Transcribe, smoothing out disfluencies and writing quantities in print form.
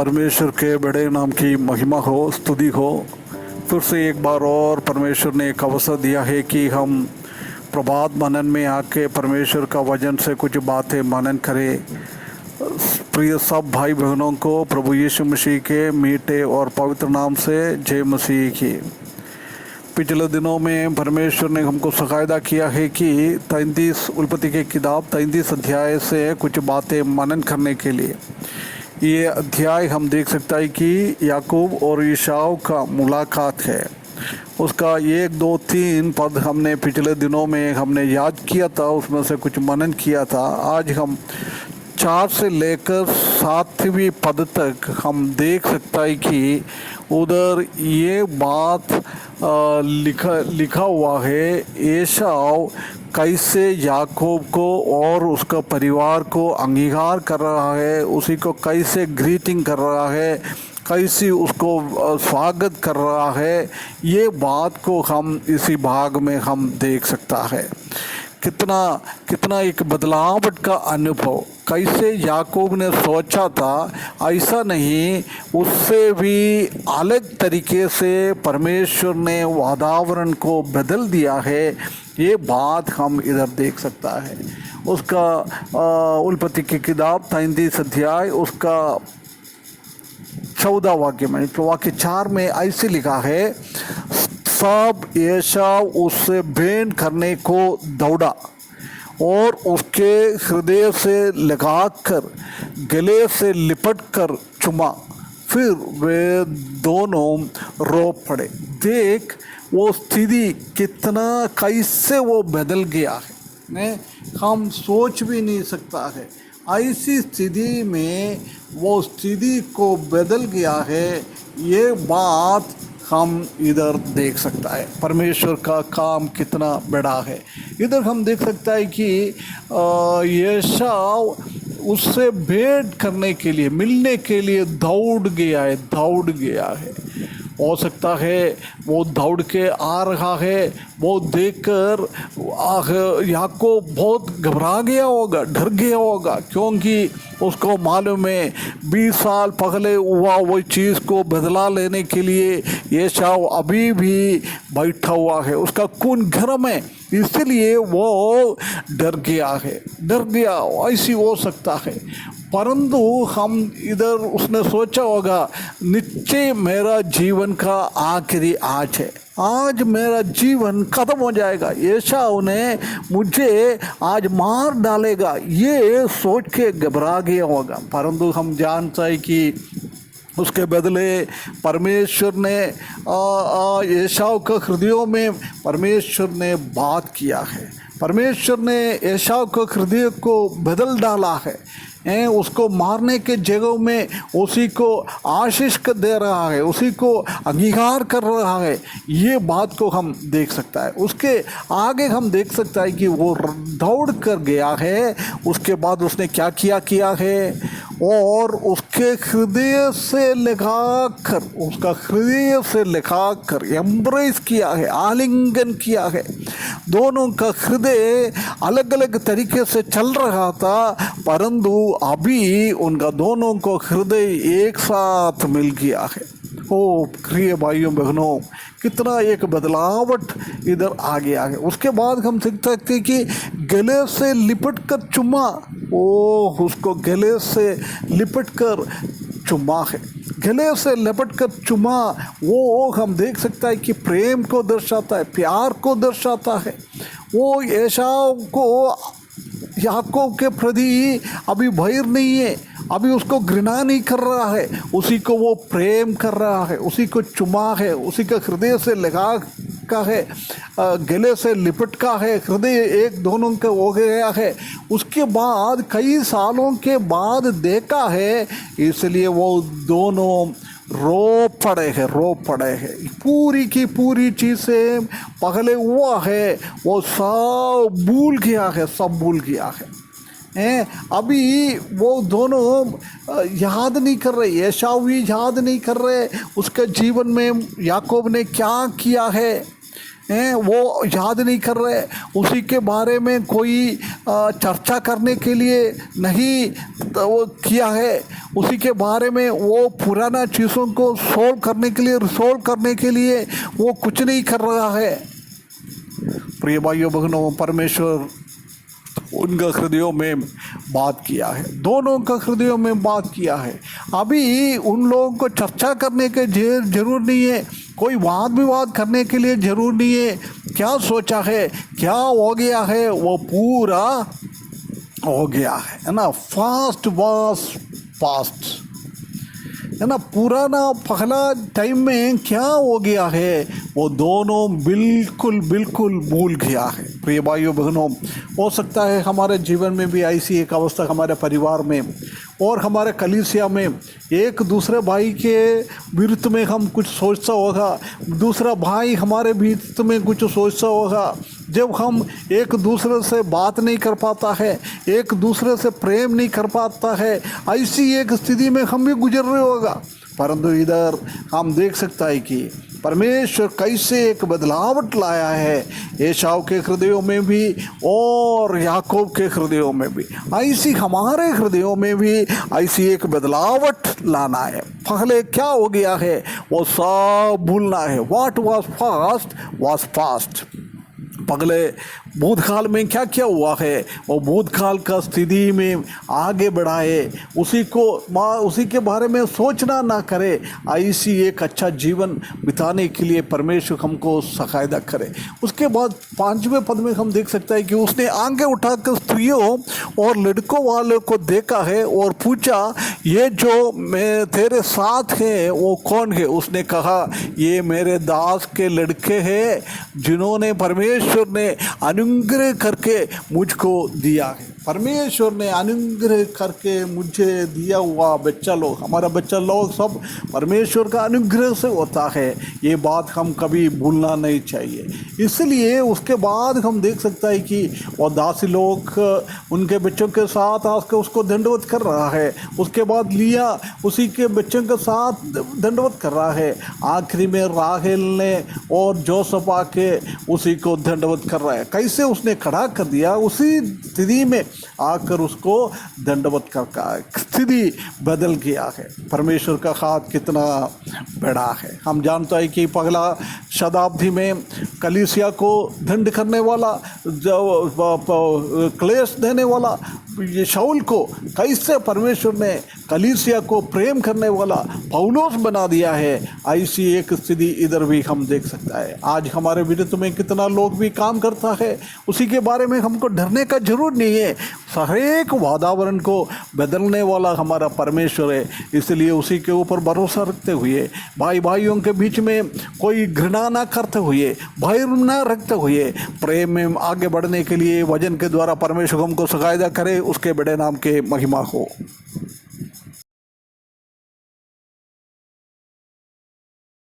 परमेश्वर के बड़े नाम की महिमा हो, स्तुति हो। फिर से एक बार और परमेश्वर ने एक अवसर दिया है कि हम प्रभात मनन में आके परमेश्वर का वचन से कुछ बातें मनन करें। प्रिय सब भाई बहनों को प्रभु यीशु मसीह के मीठे और पवित्र नाम से जय मसीह की। पिछले दिनों में परमेश्वर ने हमको सकायदा किया है कि 33 उल्पत्ति की किताब 33 अध्याय से कुछ बातें मनन करने के लिए। ये अध्याय हम देख सकते हैं कि याकूब और ईसाऊ का मुलाकात है। उसका 1, 2, 3 पद हमने पिछले दिनों में हमने याद किया था, उसमें से कुछ मनन किया था। आज हम 4 से लेकर 7वीं पद तक हम देख सकता है कि उधर ये बात लिखा हुआ है। एसाव कैसे याकूब को और उसका परिवार को अंगीकार कर रहा है, उसी को कैसे ग्रीटिंग कर रहा है, कैसे उसको स्वागत कर रहा है, ये बात को हम इसी भाग में हम देख सकता है। कितना एक बदलावट का अनुभव। कैसे याकूब ने सोचा था ऐसा नहीं, उससे भी अलग तरीके से परमेश्वर ने वातावरण को बदल दिया है। ये बात हम इधर देख सकता है। उसका उल्पत्ति की किताब 33 अध्याय उसका 14 वाक्य में, तो वाक्य 4 में ऐसे लिखा है, सब एसाव उससे भेंट करने को दौड़ा और उसके हृदय से लगाकर गले से लिपटकर चुमा, फिर वे दोनों रो पड़े। देख वो स्थिति कितना कैसे वो बदल गया है, हम सोच भी नहीं सकता है। ऐसी स्थिति में वो स्थिति को बदल गया है, ये बात हम इधर देख सकता है। परमेश्वर का काम कितना बड़ा है। इधर हम देख सकता है कि एसाव उससे भेंट करने के लिए, मिलने के लिए दौड़ गया है। हो सकता है वो दौड़ के आ रहा है, वो देखकर याकूब बहुत घबरा गया होगा, डर गया होगा, क्योंकि उसको मालूम है 20 साल पहले हुआ वो चीज़ को बदला लेने के लिए एसाव अभी भी बैठा हुआ है, उसका खून गर्म है, इसलिए वो डर गया। ऐसी हो सकता है। परंतु हम इधर उसने सोचा होगा निश्चय मेरा जीवन का आखिरी आज है, आज मेरा जीवन खत्म हो जाएगा, एसाव ने मुझे आज मार डालेगा, ये सोच के घबरा गया होगा। परंतु हम जानते हैं कि उसके बदले परमेश्वर ने एसाव के हृदयों में परमेश्वर ने बात किया है। परमेश्वर ने एसाव के हृदय को बदल डाला है। उसको मारने के जगह में उसी को आशीष दे रहा है, उसी को अंगीकार कर रहा है। ये बात को हम देख सकता है। उसके आगे हम देख सकता है कि वो दौड़ कर गया है। उसके बाद उसने क्या किया है, और उसके हृदय से लगाकर एम्ब्रेस किया है, आलिंगन किया है। दोनों का हृदय अलग अलग तरीके से चल रहा था, परंतु अभी उनका दोनों को हृदय एक साथ मिल गया है। ओ प्रिय भाइयों बहनों, कितना एक बदलावट इधर आ गया है। उसके बाद हम देख सकते हैं कि गले से लिपट कर चुमा, उसको गले से लिपट कर चुमा है। गले से लिपट कर चुमा, वो हम देख सकता है कि प्रेम को दर्शाता है, प्यार को दर्शाता है। वो एसाव को याकूब के प्रति अभी भय नहीं है, अभी उसको घृणा नहीं कर रहा है, उसी को वो प्रेम कर रहा है, उसी को चुमा है, उसी का हृदय से लगा का है, गले से लिपट का है, हृदय एक दोनों का हो गया है। उसके बाद कई सालों के बाद देखा है, इसलिए वो दोनों रो पड़े हैं। पूरी की पूरी चीज़ें पहले हुआ है वो सब भूल गया है। अभी वो दोनों याद नहीं कर रहे, एसाव भी याद नहीं कर रहे उसके जीवन में याकूब ने क्या किया है। वो याद नहीं कर रहे, उसी के बारे में कोई चर्चा करने के लिए नहीं वो किया है, उसी के बारे में वो पुराना चीज़ों को सोल्व करने के लिए, रिसोल्व करने के लिए वो कुछ नहीं कर रहा है। प्रिय भाइयों बहनों, परमेश्वर उनका हृदयों में बात किया है, दोनों का हृदयों में बात किया है। अभी उन लोगों को चर्चा करने के जरूर नहीं है, कोई वाद विवाद करने के लिए जरूर नहीं है। क्या सोचा है, क्या हो गया है, वो पूरा हो गया है ना। फास्ट वाज पास्ट है ना, पुराना पहला टाइम में क्या हो गया है वो दोनों बिल्कुल बिल्कुल भूल गया है। प्रिय भाइयों बहनों, हो सकता है हमारे जीवन में भी ऐसी एक अवस्था, हमारे परिवार में और हमारे कलीसिया में एक दूसरे भाई के विरुद्ध में हम कुछ सोचता होगा, दूसरा भाई हमारे विरुद्ध में कुछ सोचता होगा। जब हम एक दूसरे से बात नहीं कर पाता है, एक दूसरे से प्रेम नहीं कर पाता है, ऐसी एक स्थिति में हम भी गुजर रहे होगा। परंतु इधर हम देख सकता है कि परमेश्वर कैसे एक बदलावट लाया है एसाव के हृदयों में भी और याकूब के हृदयों में भी। ऐसी हमारे हृदयों में भी ऐसी एक बदलावट लाना है। पहले क्या हो गया है वो सब भूलना है। What was fast was past. पहले भूतकाल में क्या क्या हुआ है वो भूतकाल का स्थिति में आगे बढ़ाए, उसी के बारे में सोचना ना करे। ऐसी एक अच्छा जीवन बिताने के लिए परमेश्वर हमको सहायता करे। उसके बाद 5वें पद में हम देख सकते हैं कि उसने आगे उठाकर स्त्रियों और लड़कों वालों को देखा है और पूछा, ये जो मैं तेरे साथ हैं वो कौन है? उसने कहा, ये मेरे दास के लड़के हैं जिन्होंने परमेश्वर ने अनुग्रह करके मुझको दिया है। परमेश्वर ने अनुग्रह करके मुझे दिया हुआ बच्चा लोग, हमारा बच्चा लोग सब परमेश्वर का अनुग्रह से होता है। ये बात हम कभी भूलना नहीं चाहिए। इसलिए उसके बाद हम देख सकते हैं कि वो दासी लोग उनके बच्चों के साथ आकर उसको दंडवत कर रहा है। उसके बाद लिया उसी के बच्चों के साथ दंडवत कर रहा है। आखिरी में राहेल ने और जोसेफ आके उसी को दंडवत कर रहा है। कैसे उसने खड़ा कर दिया, उसी स्थिति में आकर उसको दंडवत कर स्थिति बदल गया है। परमेश्वर का हाथ कितना बड़ा है। हम जानते हैं कि पहला शताब्दी में कलीसिया को दंड करने वाला, क्लेश देने वाला ये शाऊल को कैसे परमेश्वर ने कलीसिया को प्रेम करने वाला पौलुस बना दिया है। ऐसी एक स्थिति इधर भी हम देख सकता है। आज हमारे विरुद्ध में कितना लोग भी काम करता है, उसी के बारे में हमको डरने का जरूर नहीं है। हर एक वातावरण को बदलने वाला हमारा परमेश्वर है। इसलिए उसी के ऊपर भरोसा रखते हुए, भाई भाइयों के बीच में कोई घृणा ना करते हुए, भय ना रखते हुए, प्रेम में आगे बढ़ने के लिए वचन के द्वारा परमेश्वर हमको सहायता करे। उसके बड़े नाम के महिमा हो।